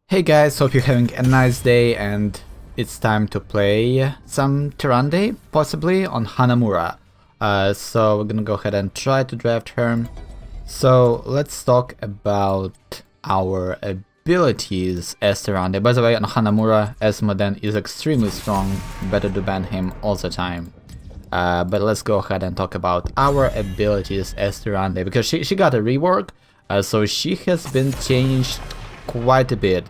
Hey guys, hope you're having a nice day and it's time to play some Tyrande, possibly, on Hanamura. So we're gonna go ahead and try to draft her. So let's talk about our abilities as Tyrande. By the way, on Hanamura, Esmoden is extremely strong, better to ban him all the time. But let's go ahead and talk about our abilities as Tyrande, because she got a rework, so she has been changed quite a bit.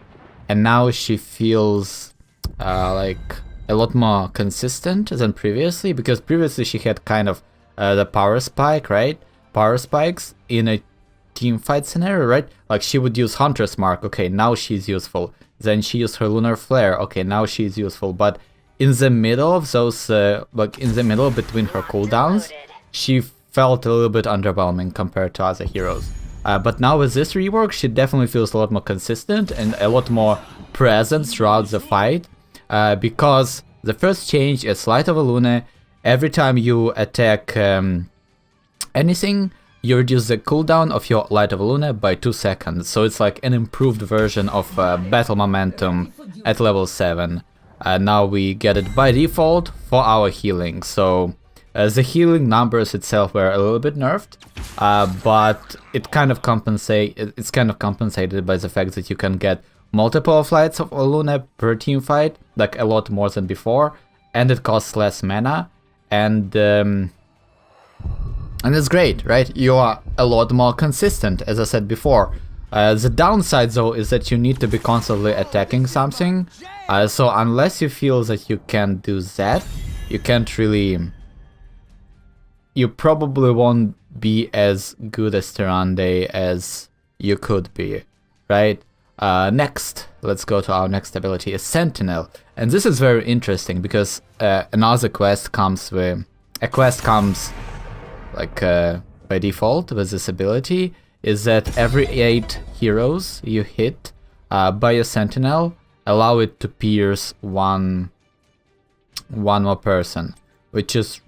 And now she feels like a lot more consistent than previously, because previously she had kind of the power spike, right? Power spikes in a team fight scenario, right? Like she would use Hunter's Mark, okay, now she's useful. Then she used her Lunar Flare, okay, now she's useful. But in the middle of those, like in the middle between her cooldowns, she felt a little bit underwhelming compared to other heroes. But now with this rework, she definitely feels a lot more consistent and a lot more present throughout the fight. Because the first change is Light of a Luna. Every time you attack anything, you reduce the cooldown of your Light of a Luna by 2 seconds. So it's like an improved version of Battle Momentum at level 7. Now we get it by default for our healing. So the healing numbers itself were a little bit nerfed, but it's kind of compensated by the fact that you can get multiple flights of Luna per team fight, like a lot more than before, and it costs less mana, and it's great, right? You are a lot more consistent, as I said before. The downside though is that you need to be constantly attacking something, so unless you feel that you can do that, you can't really... You probably won't be as good as Tyrande as you could be, right? Next, let's go to our next ability, is Sentinel. And this is very interesting because another quest comes with... A quest comes like by default with this ability, is that every 8 heroes you hit by a Sentinel, allow it to pierce one more person, which is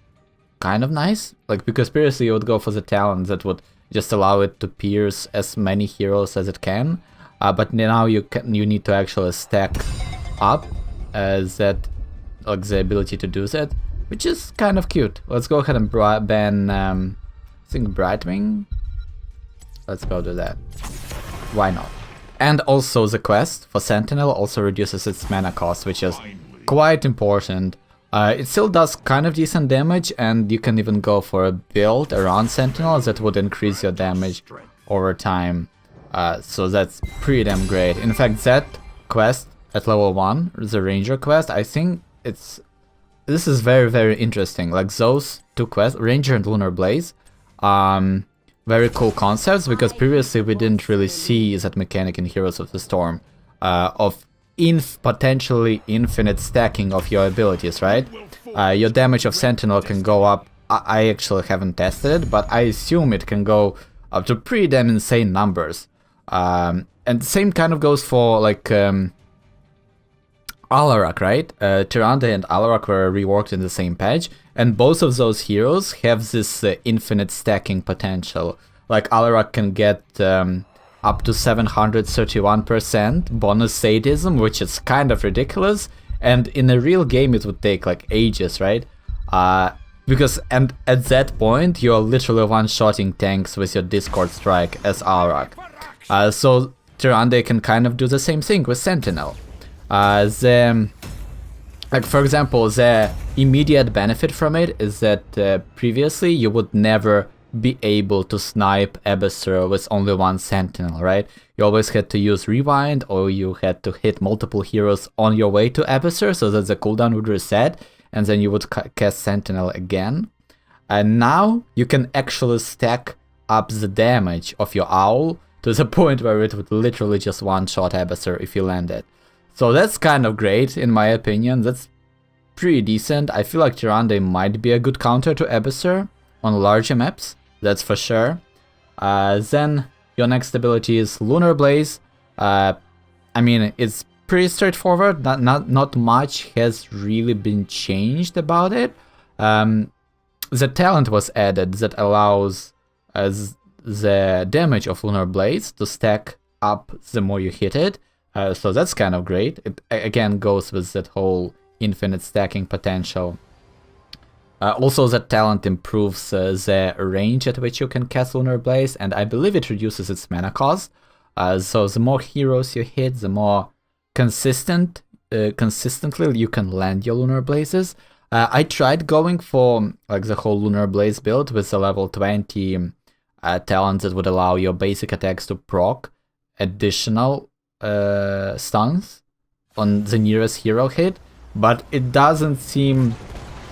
kind of nice, like, because previously you would go for the talent that would just allow it to pierce as many heroes as it can, but now you need to actually stack up that, like, the ability to do that, which is kind of cute. Let's go ahead and ban I think Brightwing. Let's go do that. Why not? And also the quest for Sentinel also reduces its mana cost, which is quite important. It still does kind of decent damage, and you can even go for a build around Sentinel that would increase your damage over time. So that's pretty damn great. In fact, that quest at level 1, the Ranger quest, I think this is very, very interesting. Like those two quests, Ranger and Lunar Blaze, very cool concepts, because previously we didn't really see that mechanic in Heroes of the Storm, of potentially infinite stacking of your abilities, right? Your damage of Sentinel can go up. I actually haven't tested it, but I assume it can go up to pretty damn insane numbers. And the same kind of goes for like Alarak, right? Tyrande and Alarak were reworked in the same patch, and both of those heroes have this infinite stacking potential. Like Alarak can get up to 731% bonus sadism, which is kind of ridiculous, and in a real game it would take like ages, right? Because at that point you're literally one-shotting tanks with your Discord Strike as Alarak. So Tyrande can kind of do the same thing with Sentinel. Like, for example, the immediate benefit from it is that previously you would never be able to snipe Abyssur with only one Sentinel, right? You always had to use Rewind, or you had to hit multiple heroes on your way to Abyssur so that the cooldown would reset, and then you would cast Sentinel again. And now you can actually stack up the damage of your Owl to the point where it would literally just one-shot Abyssur if you land it. So that's kind of great, in my opinion. That's pretty decent. I feel like Tyrande might be a good counter to Abyssur on larger maps, that's for sure. Then your next ability is Lunar Blaze. I mean, it's pretty straightforward. Not much has really been changed about it. The talent was added that allows the damage of Lunar Blaze to stack up the more you hit it. So that's kind of great. It again goes with that whole infinite stacking potential. Also, that talent improves the range at which you can cast Lunar Blaze, and I believe it reduces its mana cost. So the more heroes you hit, the more consistently you can land your Lunar Blazes. I tried going for like the whole Lunar Blaze build with the level 20 talent that would allow your basic attacks to proc additional stuns on the nearest hero hit, but it doesn't seem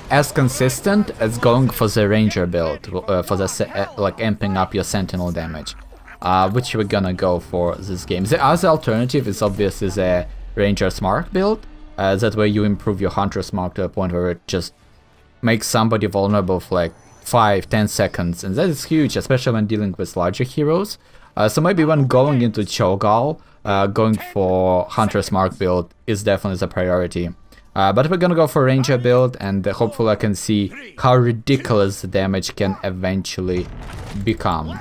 as consistent as going for the Ranger build, for the like amping up your Sentinel damage, which we're gonna go for this game. The other alternative is obviously the Ranger's Mark build. That way you improve your Hunter's Mark to a point where it just makes somebody vulnerable for like 5-10 seconds, and that is huge, especially when dealing with larger heroes. So maybe when going into Cho'Gall, going for Hunter's Mark build is definitely the priority. But we're gonna go for Ranger build, and hopefully I can see how ridiculous the damage can eventually become.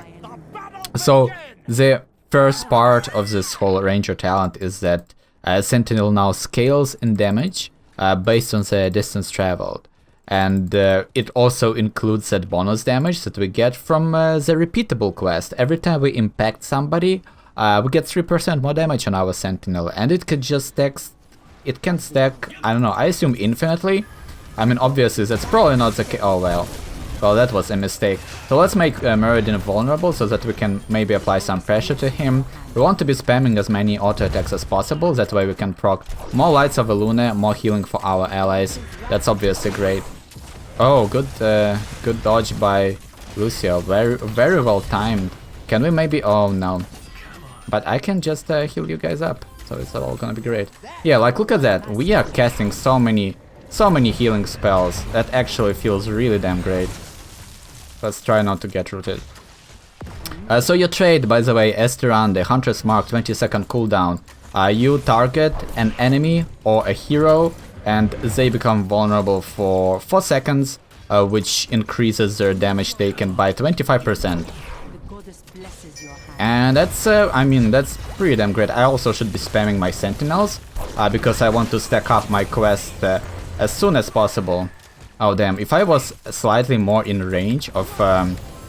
So the first part of this whole Ranger talent is that Sentinel now scales in damage based on the distance traveled. And it also includes that bonus damage that we get from the repeatable quest. Every time we impact somebody, we get 3% more damage on our Sentinel, and it could just stack. It can stack, I don't know, I assume infinitely. I mean, obviously that's probably not the case. Oh well, that was a mistake. So let's make Meridian vulnerable so that we can maybe apply some pressure to him. We want to be spamming as many auto attacks as possible. That way we can proc more Lights of Elune, more healing for our allies. That's obviously great. Oh, good dodge by Lucio. Very well timed. Can we maybe? Oh no, but I can just heal you guys up. So it's all gonna be great. Yeah, like look at that. We are casting so many healing spells. That actually feels really damn great. Let's try not to get rooted. So your trade, by the way, as Tyrande, Hunter's Mark, 20-second cooldown. You target an enemy or a hero, and they become vulnerable for 4 seconds, which increases their damage taken by 25%. And that's, I mean, that's pretty damn great. I also should be spamming my Sentinels, because I want to stack up my quest as soon as possible. Oh damn, if I was slightly more in range of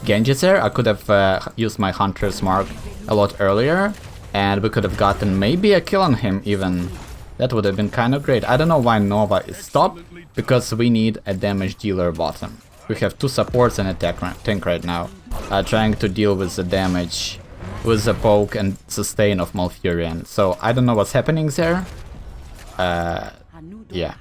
Genji's there, I could have used my Hunter's Mark a lot earlier, and we could have gotten maybe a kill on him even. That would have been kind of great. I don't know why Nova is stopped, because we need a damage dealer bottom. We have 2 supports and a tank right now, trying to deal with the damage with the poke and sustain of Malfurion. So I don't know what's happening there. Yeah.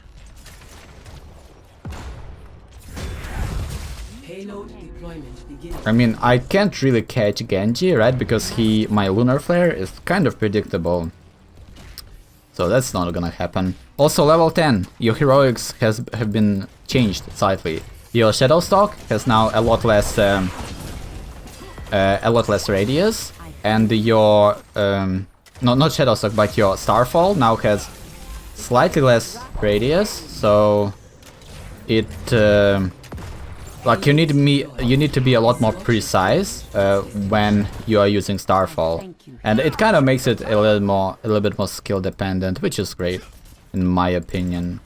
I mean, I can't really catch Genji, right? Because my Lunar Flare is kind of predictable. So that's not gonna happen. Also, level 10, your heroics have been changed slightly. Your Shadow Stalk has now a lot less radius, and your not Shadow Stalk, but your Starfall now has slightly less radius. So it like you need to be a lot more precise when you are using Starfall, and it kind of makes it a little bit more skill dependent, which is great in my opinion.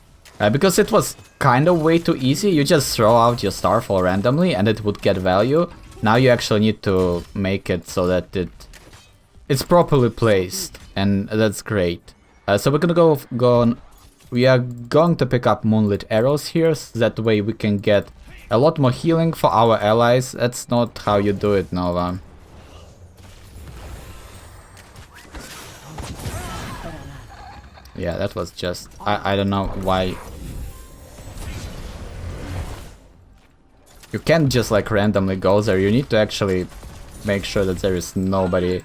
Because it was kind of way too easy. You just throw out your Starfall randomly and it would get value. Now you actually need to make it so that it's properly placed, and that's great. So we're gonna go on. We are going to pick up Moonlit Arrows here, so that way we can get a lot more healing for our allies. That's not how you do it, Nova. Yeah, that was just... I don't know why... You can't just like randomly go there. You need to actually make sure that there is nobody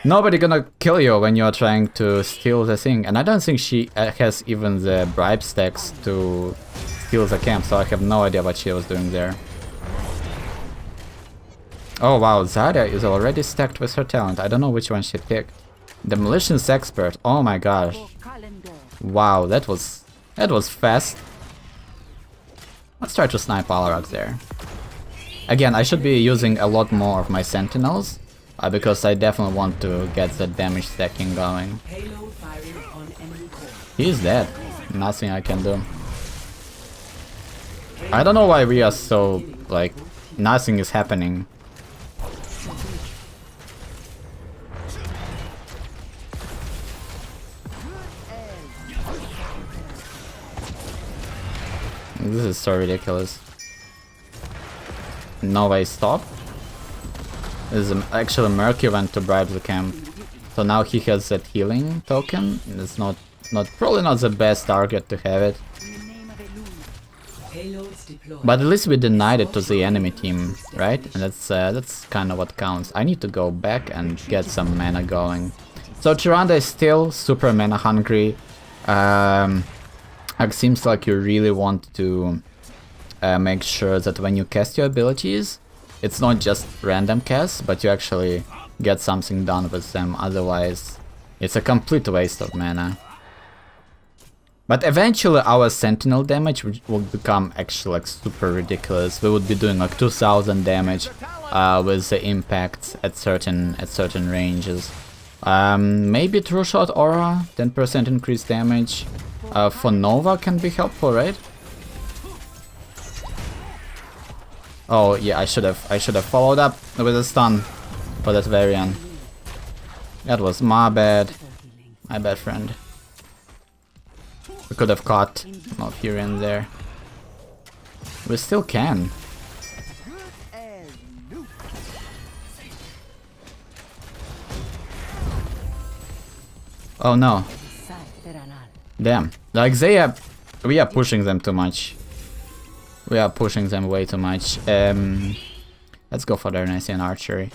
gonna kill you when you're trying to steal the thing. And I don't think she has even the bribe stacks to steal the camp, so I have no idea what she was doing there. Oh wow, Zarya is already stacked with her talent. I don't know which one she picked. Demolition's Expert. Oh my gosh. Wow, that was fast. Let's try to snipe Alarak there. Again, I should be using a lot more of my Sentinels, because I definitely want to get the damage stacking going. He's dead. Nothing I can do. I don't know why we are so, like, nothing is happening. This is so ridiculous. No way, stop. This is actually Murky went to bribe the camp. So now he has that healing token. It's probably not the best target to have it. But at least we denied it to the enemy team, right? And that's kind of what counts. I need to go back and get some mana going. So Tyrande is still super mana hungry. It seems like you really want to make sure that when you cast your abilities, it's not just random casts, but you actually get something done with them. Otherwise, it's a complete waste of mana. But eventually our sentinel damage will become actually like super ridiculous. We would be doing like 2000 damage with the impacts at certain ranges. Maybe True Shot Aura, 10% increased damage. For Nova can be helpful, right? Oh yeah, I should have followed up with a stun for that variant. That was my bad. My bad, friend. We could have caught Malfurion there. We still can. Oh no. Damn. Like we are pushing them too much. We are pushing them way too much. Let's go for Darnassian Archery.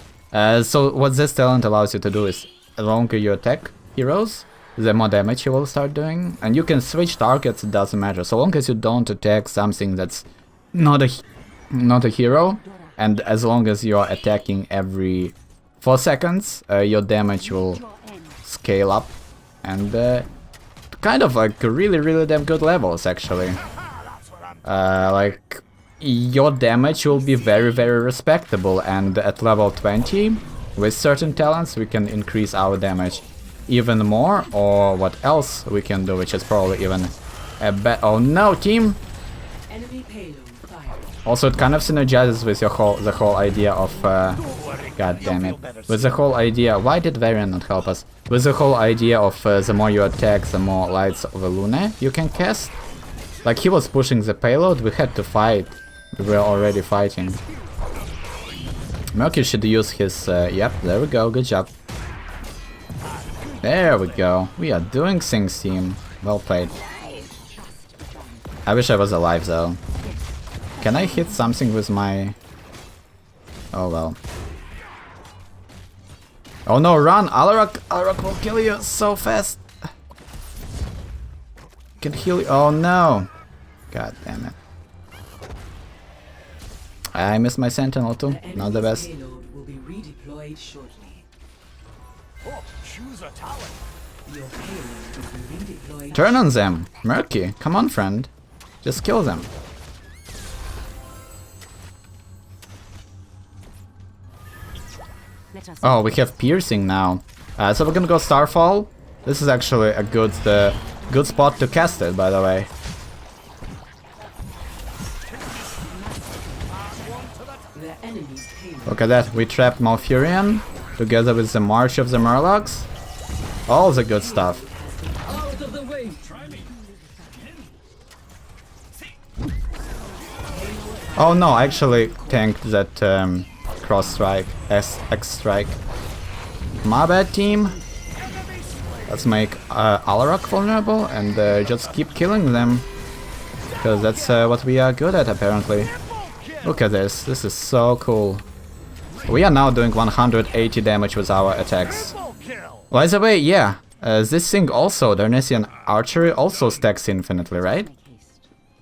So what this talent allows you to do is, the longer you attack heroes, the more damage you will start doing. And you can switch targets, it doesn't matter. So long as you don't attack something that's not a hero, and as long as you are attacking every 4 seconds, your damage will scale up. And kind of like really damn good levels, actually. Like, your damage will be very respectable, and at level 20, with certain talents, we can increase our damage even more, or what else we can do, which is probably even a better. Oh no, team! Also, it kind of synergizes with the whole idea of god damn it. With the whole idea, why did Varian not help us? With the whole idea of the more you attack, the more Lights of the Lune you can cast. Like, he was pushing the payload, we had to fight. We were already fighting. Murky should use his... yep, there we go, good job. There we go. We are doing things, team. Well played. I wish I was alive, though. Can I hit something with my... Oh well. Oh no, run! Alarak! Alarak will kill you so fast! Can heal you. Oh no! God damn it. I missed my sentinel too. Not the best. Turn on them! Murky! Come on, friend. Just kill them. Oh, we have piercing now. So we're gonna go Starfall. This is actually a good spot to cast it, by the way. Look at that, we trapped Malfurion together with the March of the Murlocs. All the good stuff. Oh no, I actually tanked that cross strike, X strike. My bad, team. Let's make Alarak vulnerable and just keep killing them. Because that's what we are good at, apparently. Look at this, this is so cool. We are now doing 180 damage with our attacks. By the way, yeah, this thing also, Darnassian Archery, also stacks infinitely, right?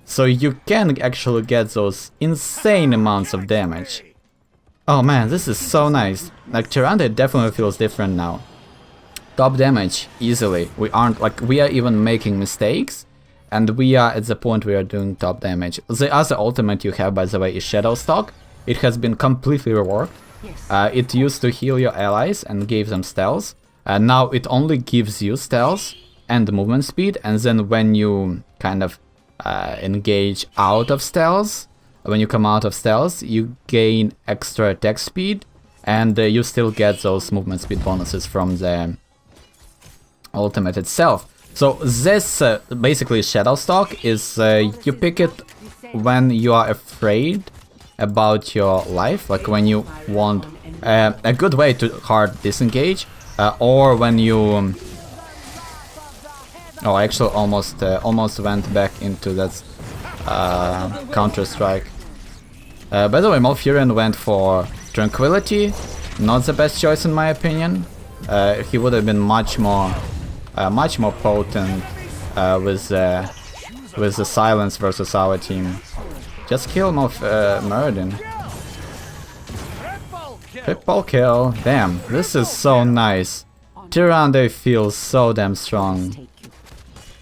So you can actually get those insane amounts of damage. Oh man, this is so nice. Like, Tyrande definitely feels different now. Top damage, easily. We aren't, like, we are even making mistakes. And we are at the point we are doing top damage. The other ultimate you have, by the way, is Shadow Stalk. It has been completely reworked. It used to heal your allies and gave them stealth. Now it only gives you stealth and movement speed, and then when you kind of engage out of stealth, when you come out of stealth, you gain extra attack speed, and you still get those movement speed bonuses from the ultimate itself. So this basically Shadow Stalk is you pick it when you are afraid about your life, like when you want a good way to hard disengage, or when you oh, I actually almost went back into that Counter-Strike. By the way, Malfurion went for Tranquility, not the best choice in my opinion. He would have been much more potent with the silence versus our team. Just kill Muradin. Triple kill. Damn, this is so nice. Tyrande feels so damn strong.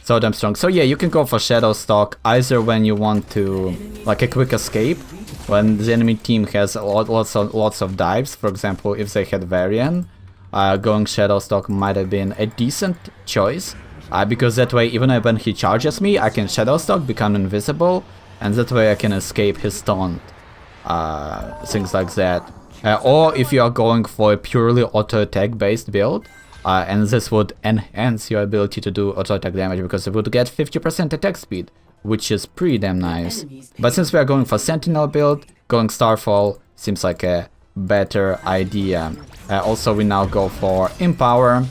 So damn strong. So yeah, you can go for Shadow Stalk either when you want to, like, a quick escape, when the enemy team has lots of dives. For example, if they had Varian, going Shadow Stalk might have been a decent choice, because that way, even when he charges me, I can Shadow Stalk, become invisible, and that way I can escape his taunt. Things like that. Or if you are going for a purely auto-attack based build, and this would enhance your ability to do auto-attack damage, because it would get 50% attack speed, which is pretty damn nice. But since we are going for Sentinel build, going Starfall seems like a better idea. Also, we now go for Empower,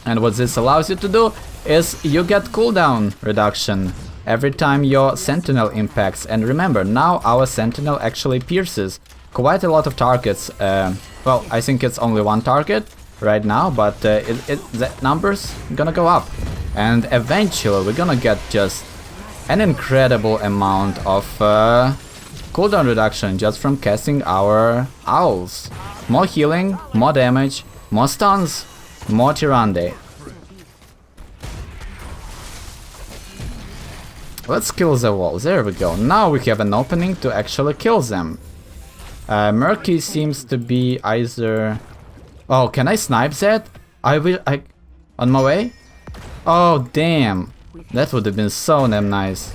and what this allows you to do is you get cooldown reduction every time your Sentinel impacts. And remember, now our Sentinel actually pierces quite a lot of targets. Well, I think it's only one target right now, but the numbers gonna go up, and eventually we're gonna get just an incredible amount of cooldown reduction just from casting our owls. More healing, more damage, more stuns, more Tyrande. Let's kill the walls. There we go. Now we have an opening to actually kill them. Murky seems to be either... Oh, can I snipe that? I on my way? Oh, damn. That would have been so damn nice.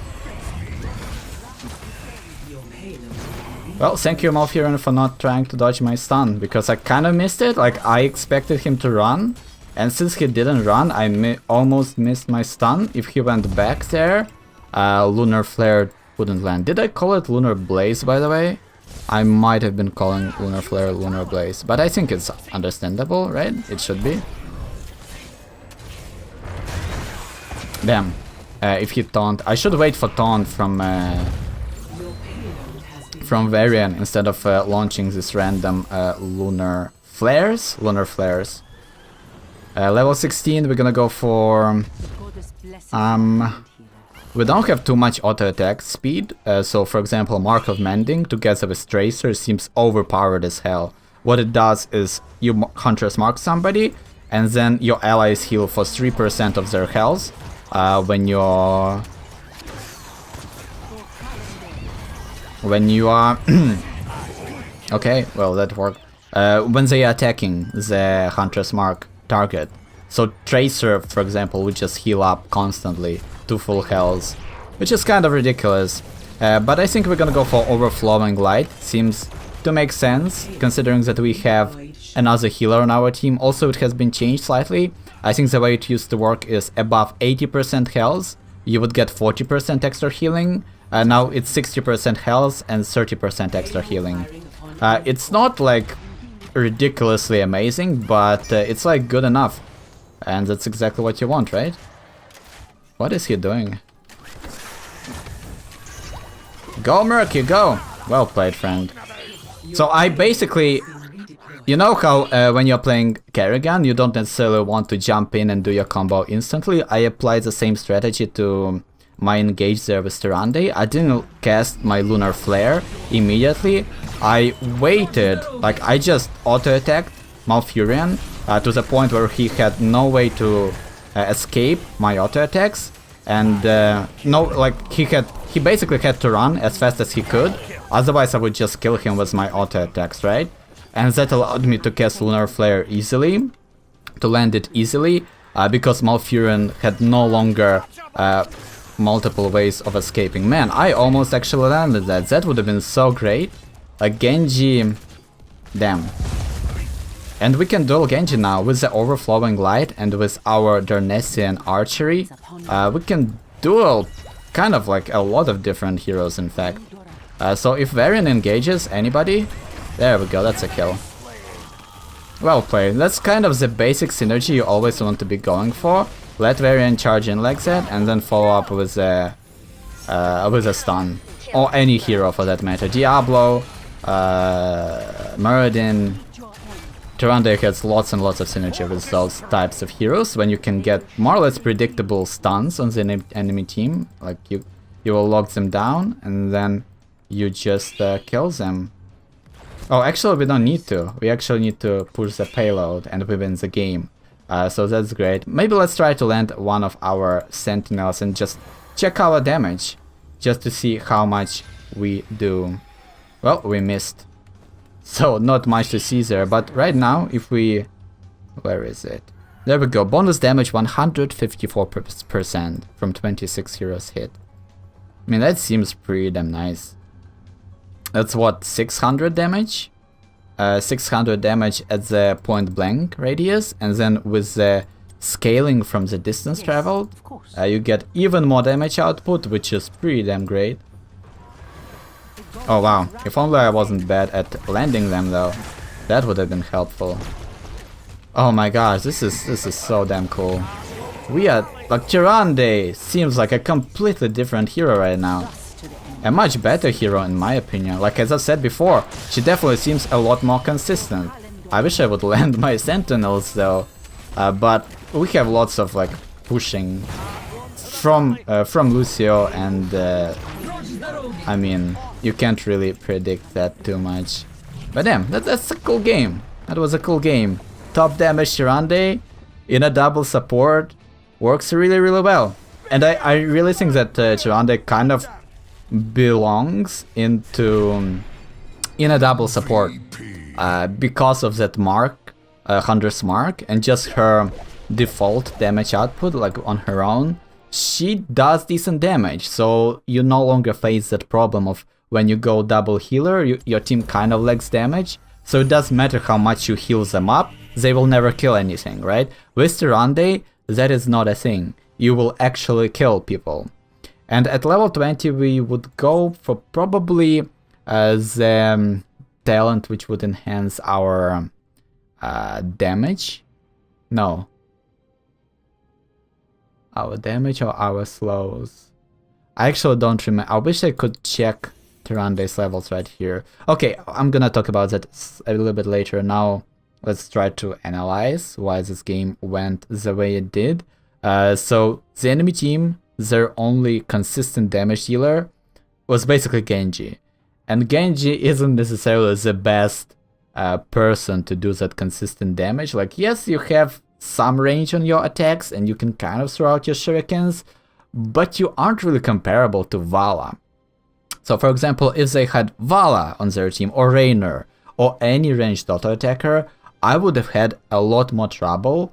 Well, thank you, Malfurion, for not trying to dodge my stun, because I kind of missed it. Like, I expected him to run, and since he didn't run, I almost missed my stun. If he went back there, Lunar Flare wouldn't land. Did I call it Lunar Blaze, by the way? I might have been calling Lunar Flare Lunar Blaze, but I think it's understandable, right? It should be. Damn. If he taunt, I should wait for taunt from Varian instead of launching this random Lunar Flares. Level 16, we're gonna go for... we don't have too much auto-attack speed, so for example, Mark of Mending together with Tracer seems overpowered as hell. What it does is you Hunter's Mark somebody, and then your allies heal for 3% of their health when you are... Okay, well, that worked. When they are attacking the Hunter's Mark target. So Tracer, for example, would just heal up constantly to full health, which is kind of ridiculous. But I think we're gonna go for Overflowing Light. Seems to make sense, considering that we have another healer on our team. Also, it has been changed slightly. I think the way it used to work is above 80% health, you would get 40% extra healing. Now it's 60% health and 30% extra healing. It's not like ridiculously amazing, but it's like good enough. And that's exactly what you want, right? What is he doing? Go, Murky, go! Well played, friend. So I basically... You know how when you're playing Kerrigan, you don't necessarily want to jump in and do your combo instantly? I applied the same strategy to my engage there with Tyrande. I didn't cast my Lunar Flare immediately. I waited, like I just auto-attacked Malfurion to the point where he had no way to escape my auto-attacks. And no, like he basically had to run as fast as he could. Otherwise I would just kill him with my auto-attacks, right? and that allowed me to cast Lunar Flare easily, to land it easily, because Malfurion had no longer multiple ways of escaping. Man, I almost actually landed that. That would have been so great. A Genji... Damn. And we can duel Genji now with the Overflowing Light and with our Darnassian Archery. We can duel kind of like a lot of different heroes, in fact. So if Varian engages anybody... There we go, that's a kill. Well played. That's kind of the basic synergy you always want to be going for. Let Varian charge in like that, and then follow up with a stun. Or any hero for that matter. Diablo, Muradin, Tyrande has lots and lots of synergy with those types of heroes, when you can get more or less predictable stuns on the enemy team. Like you will lock them down, and then you just kill them. Oh, actually we don't need to. We actually need to push the payload and we win the game. So that's great. Maybe let's try to land one of our sentinels and just check our damage, just to see how much we do. Well, we missed. So not much to see there, but right now if we... Where is it? There we go. Bonus damage 154% from 26 heroes hit. I mean, that seems pretty damn nice. That's what, 600 damage? 600 damage at the point blank radius, and then with the scaling from the distance traveled, you get even more damage output, which is pretty damn great. Oh wow, if only I wasn't bad at landing them though, that would have been helpful. Oh my gosh, this is so damn cool. We are like, Tyrande seems like a completely different hero right now. A much better hero in my opinion. Like as I said before, she definitely seems a lot more consistent. I wish I would land my sentinels though, but we have lots of like pushing from Lucio, and I mean, you can't really predict that too much. But damn, that's a cool game. That was a cool game. Top damage Tyrande in a double support works really well. And I really think that Tyrande kind of belongs in a double support because of that mark, Hunter's mark, and just her default damage output, like on her own. She does decent damage, so you no longer face that problem of when you go double healer, your team kind of lacks damage, so it doesn't matter how much you heal them up, they will never kill anything, right? With Tyrande, that is not a thing. You will actually kill people. And at level 20 we would go for probably the talent which would enhance our damage. No. Our damage or our slows? I actually don't remember. I wish I could check Tyrande's levels right here. Okay, I'm gonna talk about that a little bit later. Now let's try to analyze why this game went the way it did. So the enemy team, their only consistent damage dealer was basically Genji. And Genji isn't necessarily the best person to do that consistent damage. Like, yes, you have some range on your attacks and you can kind of throw out your shurikens, but you aren't really comparable to Vala. So for example, if they had Vala on their team, or Raynor, or any ranged auto attacker, I would have had a lot more trouble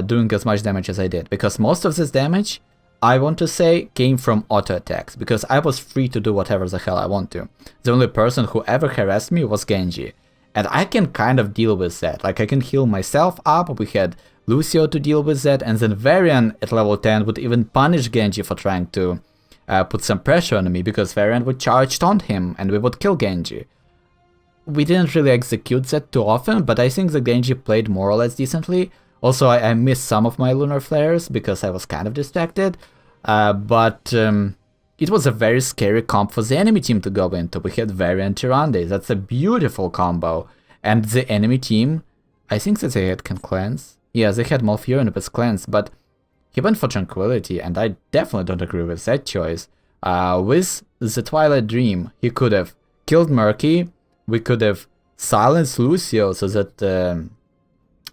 doing as much damage as I did, because most of this damage, I want to say, came from auto attacks, because I was free to do whatever the hell I want to. The only person who ever harassed me was Genji, and I can kind of deal with that. Like, I can heal myself up, we had Lucio to deal with that, and then Varian at level 10 would even punish Genji for trying to put some pressure on me, because Varian would charge taunt him and we would kill Genji. We didn't really execute that too often, but I think the Genji played more or less decently. Also, I missed some of my lunar flares because I was kind of distracted, but it was a very scary comp for the enemy team to go into. We had Varian Tyrande, that's a beautiful combo, and the enemy team, I think that they had can cleanse. Yeah, they had Malfurion with cleanse, but he went for Tranquility, and I definitely don't agree with that choice. With the Twilight Dream, he could have killed Murky, we could have silenced Lucio so that,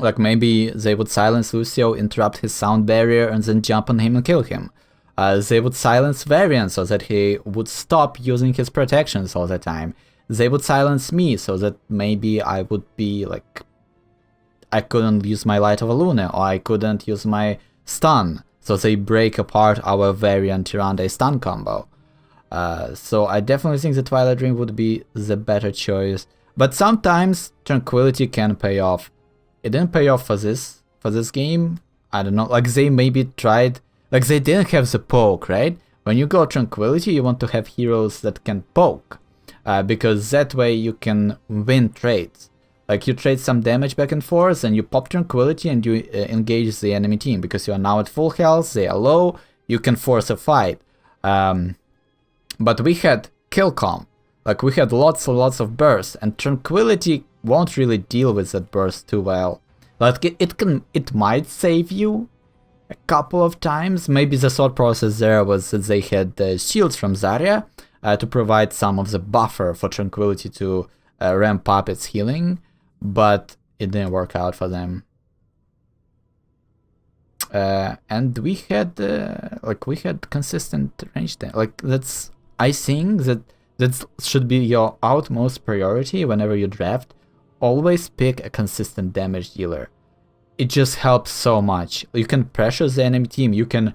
like, maybe they would silence Lucio, interrupt his sound barrier, and then jump on him and kill him. They would silence Varian so that he would stop using his protections all the time. they would silence me, so that maybe I would be like, I couldn't use my Light of a Luna, or I couldn't use my stun, so they break apart our variant Tyrande stun combo. So I definitely think the Twilight Ring would be the better choice, but sometimes Tranquility can pay off. It didn't pay off for this game. I don't know, like they maybe tried, like they didn't have the poke, right? When you go Tranquility, you want to have heroes that can poke, because that way you can win trades. Like you trade some damage back and forth, and you pop Tranquility and you engage the enemy team, because you are now at full health, they are low, you can force a fight. But we had kill comp, like we had lots and lots of bursts, and Tranquility won't really deal with that burst too well. Like it might save you a couple of times. Maybe the thought process there was that they had shields from Zarya to provide some of the buffer for Tranquility to ramp up its healing, but it didn't work out for them. And we had consistent range damage. Like I think that should be your utmost priority whenever you draft. Always pick a consistent damage dealer. It just helps so much. You can pressure the enemy team, you can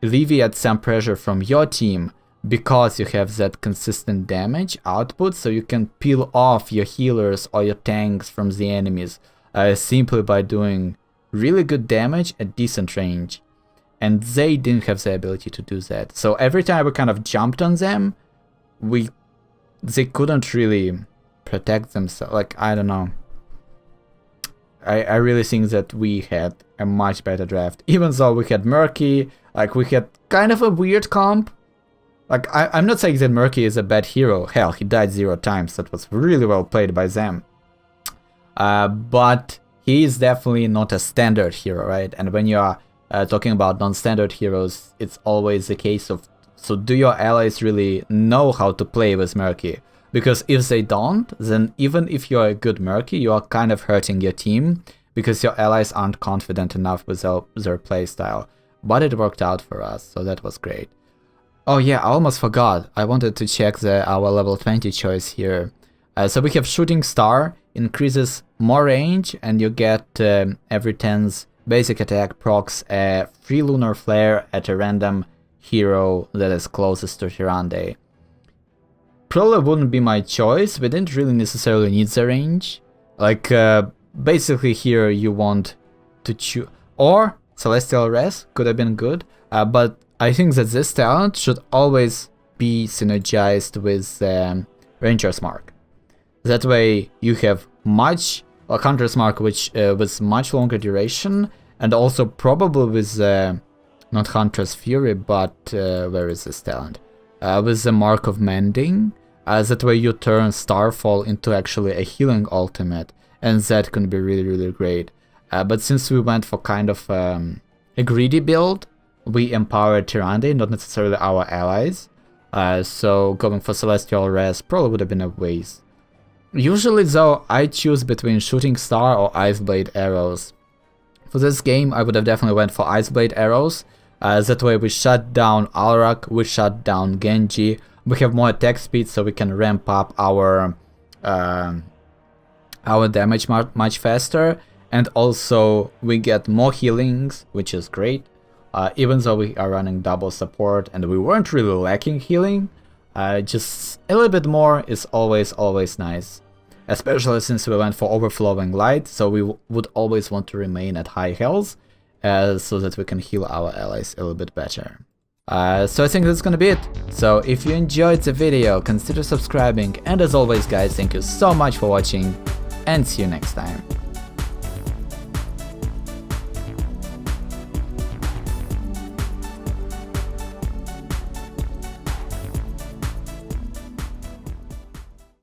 alleviate some pressure from your team because you have that consistent damage output, so you can peel off your healers or your tanks from the enemies simply by doing really good damage at decent range. And they didn't have the ability to do that. So every time we kind of jumped on them, they couldn't really protect themselves. Like, I don't know. I really think that we had a much better draft. Even though we had Murky, like we had kind of a weird comp. Like, I'm not saying that Murky is a bad hero. Hell, he died 0 times. That was really well played by them. But he is definitely not a standard hero, right? And when you are talking about non-standard heroes, it's always the case of, so do your allies really know how to play with Murky? Because if they don't, then even if you're a good Murky, you are kind of hurting your team, because your allies aren't confident enough with their playstyle. But it worked out for us, so that was great. Oh yeah, I almost forgot. I wanted to check our level 20 choice here. So we have Shooting Star, increases more range, and you get every 10's basic attack procs a free Lunar Flare at a random hero that is closest to Tyrande. Probably wouldn't be my choice. We didn't really necessarily need the range. Like, basically here you want to choose... Or Celestial Res could have been good, but I think that this talent should always be synergized with Ranger's Mark. That way you have much... Hunter's Mark, which with much longer duration, and also probably with... not Hunter's Fury, but where is this talent? With the Mark of Mending. That way you turn Starfall into actually a healing ultimate, and that can be really, really great. But since we went for kind of a greedy build, we empowered Tyrande, not necessarily our allies. So going for Celestial Res probably would have been a waste. Usually though, I choose between Shooting Star or Iceblade Arrows. For this game, I would have definitely went for Iceblade Arrows. That way we shut down Alrak, we shut down Genji, we have more attack speed, so we can ramp up our damage much faster, and also we get more healings, which is great. Even though we are running double support and we weren't really lacking healing, just a little bit more is always nice. Especially since we went for Overflowing Light, so we would always want to remain at high health, so that we can heal our allies a little bit better. So I think that's gonna be it. So if you enjoyed the video, consider subscribing, and as always guys, thank you so much for watching, and see you next time.